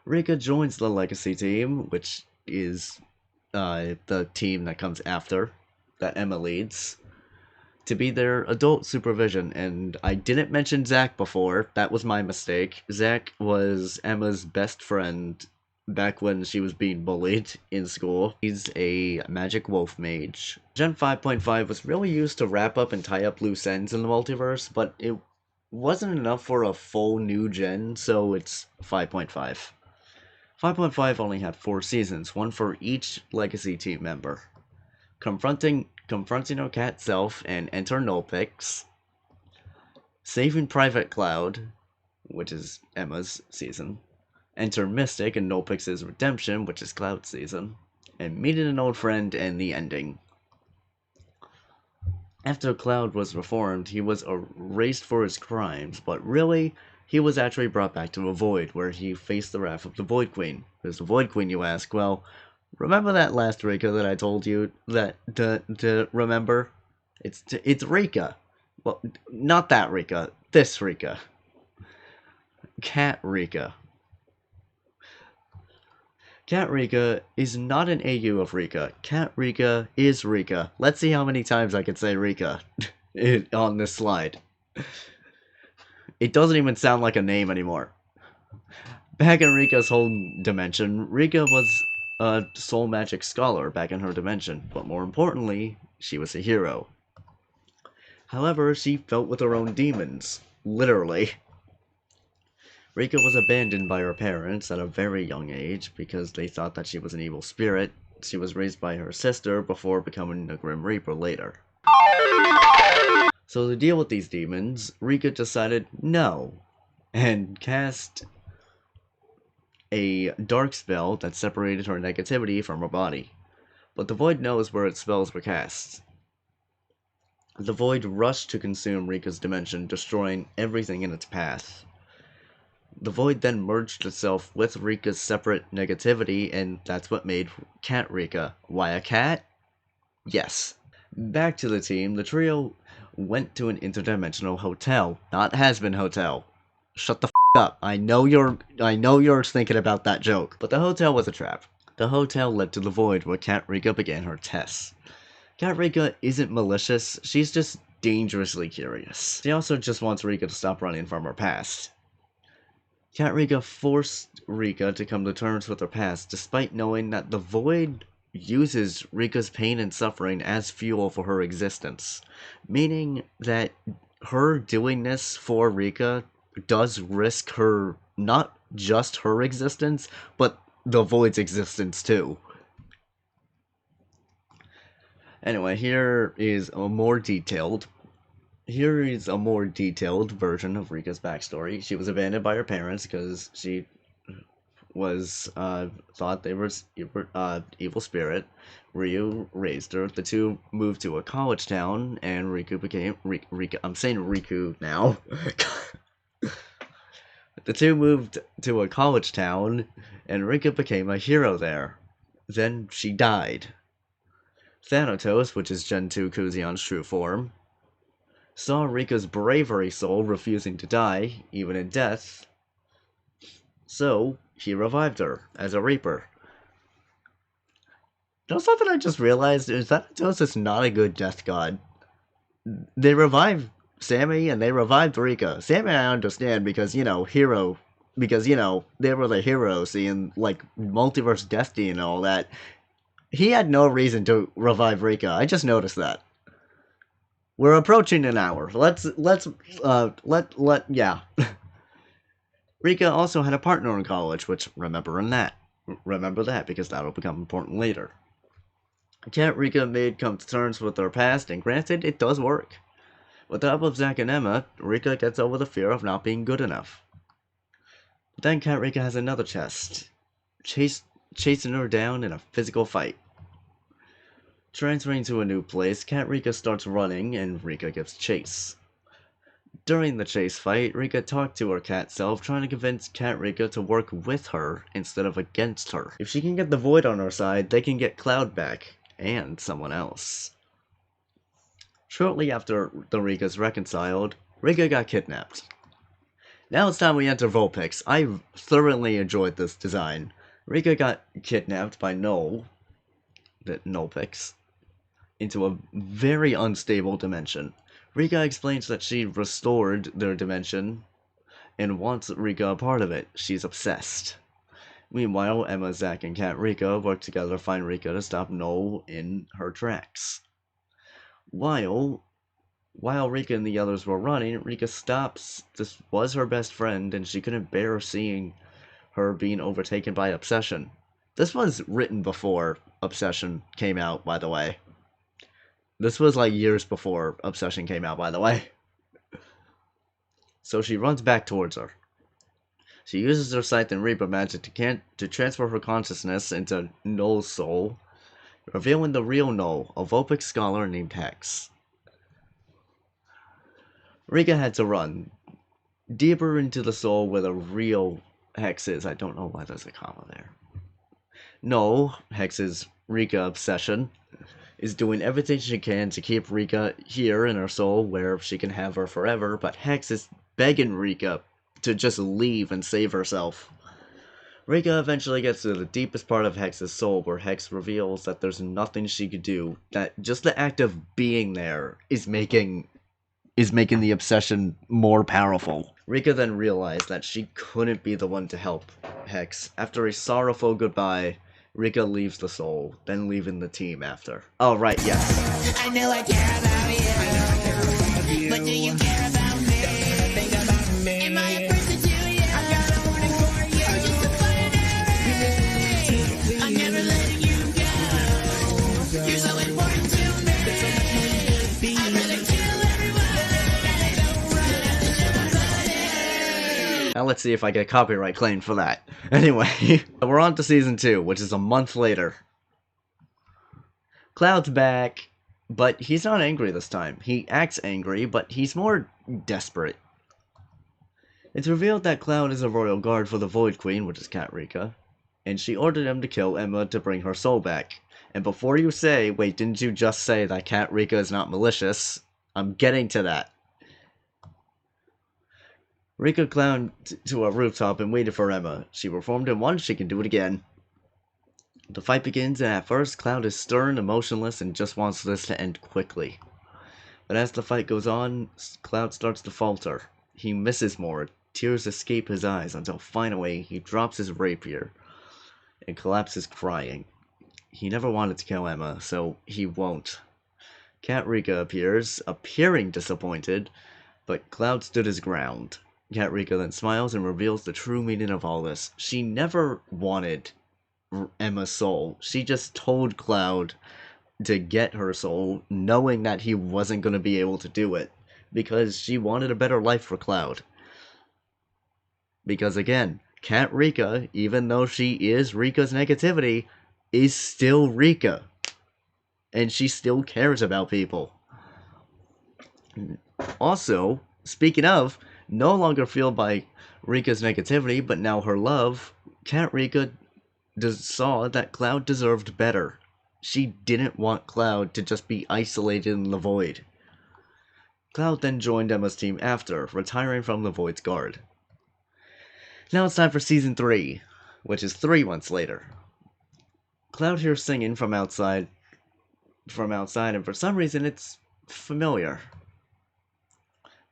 Rika joins the Legacy team, which is the team that comes after, that Emma leads, to be their adult supervision. And I didn't mention Zach before, that was my mistake. Zach was Emma's best friend back when she was being bullied in school. He's a magic wolf mage. Gen 5.5 was really used to wrap up and tie up loose ends in the multiverse, but it wasn't enough for a full new gen, so it's 5.5. 5.5 only had 4 seasons, one for each Legacy team member. Confronting her cat self and enter Nulpix. Saving Private Cloud, which is Emma's season. Enter Mystic and Nulpix's Redemption, which is Cloud's season, and meeting an old friend and the ending. After Cloud was reformed, he was erased for his crimes, but really, he was actually brought back to a void, where he faced the wrath of the Void Queen. Who's the Void Queen, you ask? Well, remember that last Rika that I told you that to remember? It's Rika. Well, not that Rika. This Rika. Cat Rika. Cat Rika is not an AU of Rika. Cat Rika is Rika. Let's see how many times I can say Rika on this slide. It doesn't even sound like a name anymore. Back in Rika's home dimension, Rika was a soul magic scholar back in her dimension, but more importantly, she was a hero. However, she felt with her own demons. Literally. Rika was abandoned by her parents at a very young age because they thought that she was an evil spirit. She was raised by her sister before becoming a Grim Reaper later. So to deal with these demons, Rika decided no, and cast a dark spell that separated her negativity from her body. But the Void knows where its spells were cast. The Void rushed to consume Rika's dimension, destroying everything in its path. The Void then merged itself with Rika's separate negativity, and that's what made Cat Rika. Why a cat? Yes. Back to the team, the trio went to an interdimensional hotel, not Has-Been Hotel. Shut the f*** up. I know you're thinking about that joke. But the hotel was a trap. The hotel led to the Void, where Cat Rika began her tests. Cat Rika isn't malicious, she's just dangerously curious. She also just wants Rika to stop running from her past. Cat Rika forced Rika to come to terms with her past, despite knowing that the Void uses Rika's pain and suffering as fuel for her existence. Meaning that her doing this for Rika does risk her, not just her existence, but the Void's existence too. Anyway, here is a more detailed version of Rika's backstory. She was abandoned by her parents because she was thought they were evil spirit. Ryu raised her. The two moved to a college town, and Riku became Rika. I'm saying Riku now. The two moved to a college town, and Rika became a hero there. Then she died. Thanatos, which is Gen 2 Kuzion's true form, saw Rika's bravery soul refusing to die, even in death, so he revived her as a Reaper. You know something I just realized is that Thanatos is not a good death god. They revived Sammy and they revived Rika. Sammy I understand because, they were the heroes in, like, Multiverse Destiny and all that. He had no reason to revive Rika. I just noticed that. We're approaching an hour. Yeah. Rika also had a partner in college, which remember that because that'll become important later. Cat Rika made come to terms with her past, and granted, it does work. With the help of Zack and Emma, Rika gets over the fear of not being good enough. But then Cat Rika has another test, chasing her down in a physical fight. Transferring to a new place, Cat Rika starts running, and Rika gives chase. During the chase fight, Rika talked to her cat self, trying to convince Cat Rika to work with her instead of against her. If she can get the Void on her side, they can get Cloud back, and someone else. Shortly after the Rikas reconciled, Rika got kidnapped. Now it's time we enter Vulpix. I thoroughly enjoyed this design. Rika got kidnapped by Nulpix, into a very unstable dimension. Rika explains that she restored their dimension and wants Rika a part of it. She's obsessed. Meanwhile, Emma, Zack, and Cat Rika work together to find Rika to stop Null in her tracks. While Rika and the others were running, Rika stops. This was her best friend, and she couldn't bear seeing her being overtaken by obsession. This was written before Obsession came out, by the way. This was like years before Obsession came out, by the way. So she runs back towards her. She uses her Scythe and Reaper magic to transfer her consciousness into Null's soul, revealing the real Null, a Vulpix scholar named Hex. Rika had to run deeper into the soul where the real Hex is. I don't know why there's a comma there. Null, Hex's Rika obsession, is doing everything she can to keep Rika here in her soul where she can have her forever, but Hex is begging Rika to just leave and save herself. Rika eventually gets to the deepest part of Hex's soul where Hex reveals that there's nothing she could do, that just the act of being there is making the obsession more powerful. Rika then realized that she couldn't be the one to help Hex. After a sorrowful goodbye, Rika leaves the soul, then leaving the team after. Oh, right, yes. I know I care about you, but do you care about me? Think about me. Am I a person to you? I got a warning for you. Just a binary. I'm never letting you go. You're so important to me. I'd rather kill everyone. I don't run after somebody. Now let's see if I get copyright claimed for that. Anyway, we're on to Season 2, which is a month later. Cloud's back, but he's not angry this time. He acts angry, but he's more desperate. It's revealed that Cloud is a royal guard for the Void Queen, which is Cat Rika, and she ordered him to kill Emma to bring her soul back. And before you say, wait, didn't you just say that Cat Rika is not malicious? I'm getting to that. Rika climbed to a rooftop and waited for Emma. She performed it once, she can do it again. The fight begins, and at first, Cloud is stern and motionless and just wants this to end quickly. But as the fight goes on, Cloud starts to falter. He misses more, tears escape his eyes until finally he drops his rapier and collapses crying. He never wanted to kill Emma, so he won't. Cat Rika appears, appearing disappointed, but Cloud stood his ground. Cat Rika then smiles and reveals the true meaning of all this. She never wanted Emma's soul. She just told Cloud to get her soul, knowing that he wasn't going to be able to do it, because she wanted a better life for Cloud. Because again, Cat Rika, even though she is Rika's negativity, is still Rika. And she still cares about people. Also, speaking of, no longer fueled by Rika's negativity, but now her love, Cat Rika saw that Cloud deserved better. She didn't want Cloud to just be isolated in the void. Cloud then joined Emma's team after, retiring from the Void's guard. Now it's time for Season 3, which is 3 months later. Cloud hears singing from outside, and for some reason it's familiar.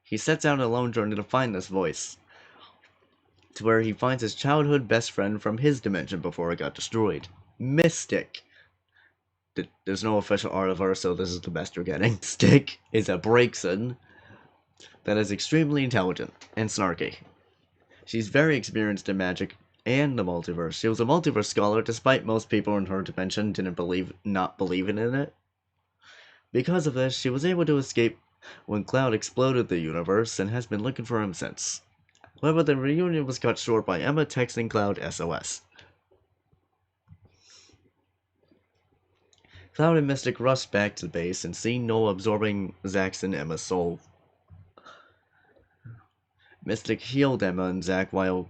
He sets out on a lone journey to find this voice, to where he finds his childhood best friend from his dimension before it got destroyed, Mystic. There's no official art of her, so this is the best you're getting. Stick is a Brakeson that is extremely intelligent and snarky. She's very experienced in magic and the multiverse. She was a multiverse scholar, despite most people in her dimension not believing in it. Because of this, she was able to escape when Cloud exploded the universe and has been looking for him since. However, the reunion was cut short by Emma texting Cloud SOS. Cloud and Mystic rush back to the base and see Noel absorbing Zack's and Emma's soul. Mystic healed Emma and Zack while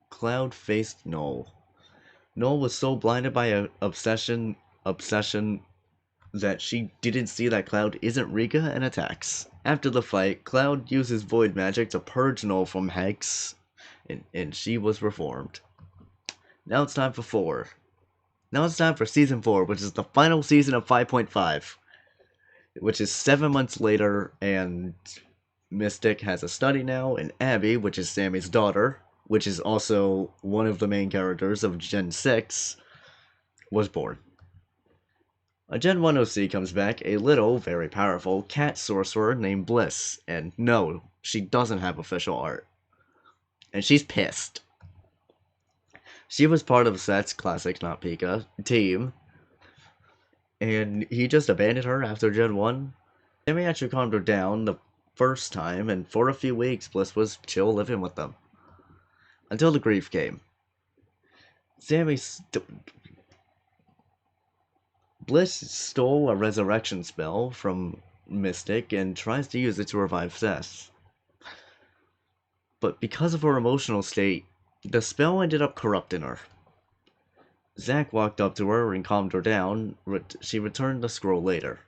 Cloud faced Noel. Noel was so blinded by an obsession that she didn't see that Cloud isn't Rika and attacks. After the fight, Cloud uses void magic to purge Noel from Hex, and she was reformed. Now it's time for Season 4, which is the final season of 5.5, which is 7 months later, and Mystic has a study now, and Abby, which is Sammy's daughter, which is also one of the main characters of Gen 6, was born. A Gen 1 OC comes back, a little, very powerful, cat sorcerer named Bliss, and no, she doesn't have official art. And she's pissed. She was part of Seth's classic, not Pika, team, and he just abandoned her after Gen 1. Sammy actually calmed her down the first time, and for a few weeks, Bliss was chill living with them. Until the grief came. Bliss stole a resurrection spell from Mystic and tries to use it to revive Seth. But because of her emotional state, the spell ended up corrupting her. Zack walked up to her and calmed her down. She returned the scroll later.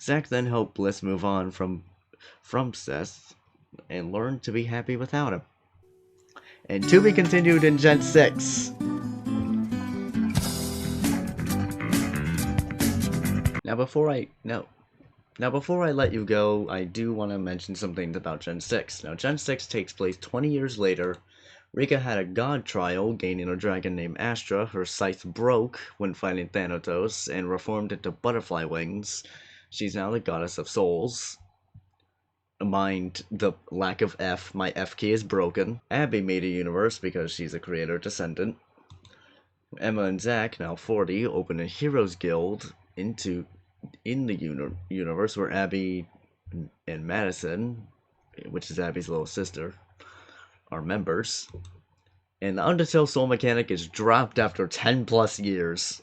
Zack then helped Bliss move on from Seth and learned to be happy without him. And to be continued in Gen 6. Now before I let you go, I do want to mention something about Gen 6. Now Gen 6 takes place 20 years later. Rika had a god trial, gaining a dragon named Astra. Her scythe broke when fighting Thanatos and reformed into butterfly wings. She's now the goddess of souls. Mind the lack of F, my F key is broken. Abby made a universe because she's a creator descendant. Emma and Zack, now 40, open a heroes guild in the universe where Abby and Madison, which is Abby's little sister, are members. And the Undertale soul mechanic is dropped after 10 plus years.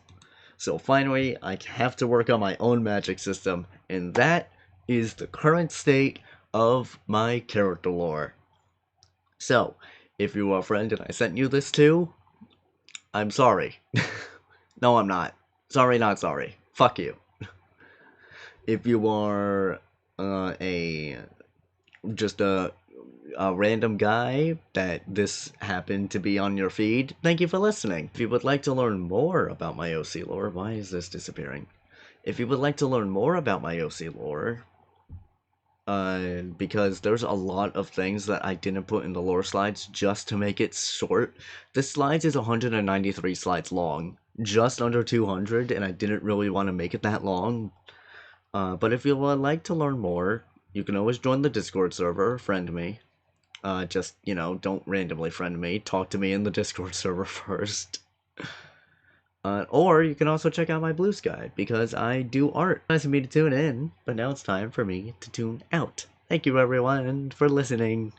So finally, I have to work on my own magic system, and that is the current state of my character lore. So, if you are a friend and I sent you this too, I'm sorry. No, I'm not. Sorry, not sorry. Fuck you. If you are just a random guy that this happened to be on your feed, thank you for listening. If you would like to learn more about my OC lore, why is this disappearing? If you would like to learn more about my OC lore, because there's a lot of things that I didn't put in the lore slides just to make it short. This slides is 193 slides long, just under 200, and I didn't really want to make it that long. But if you would like to learn more, you can always join the Discord server, friend me. Just, don't randomly friend me, talk to me in the Discord server first. Or you can also check out my Blue Sky, because I do art. Nice of me to tune in, but now it's time for me to tune out. Thank you everyone for listening.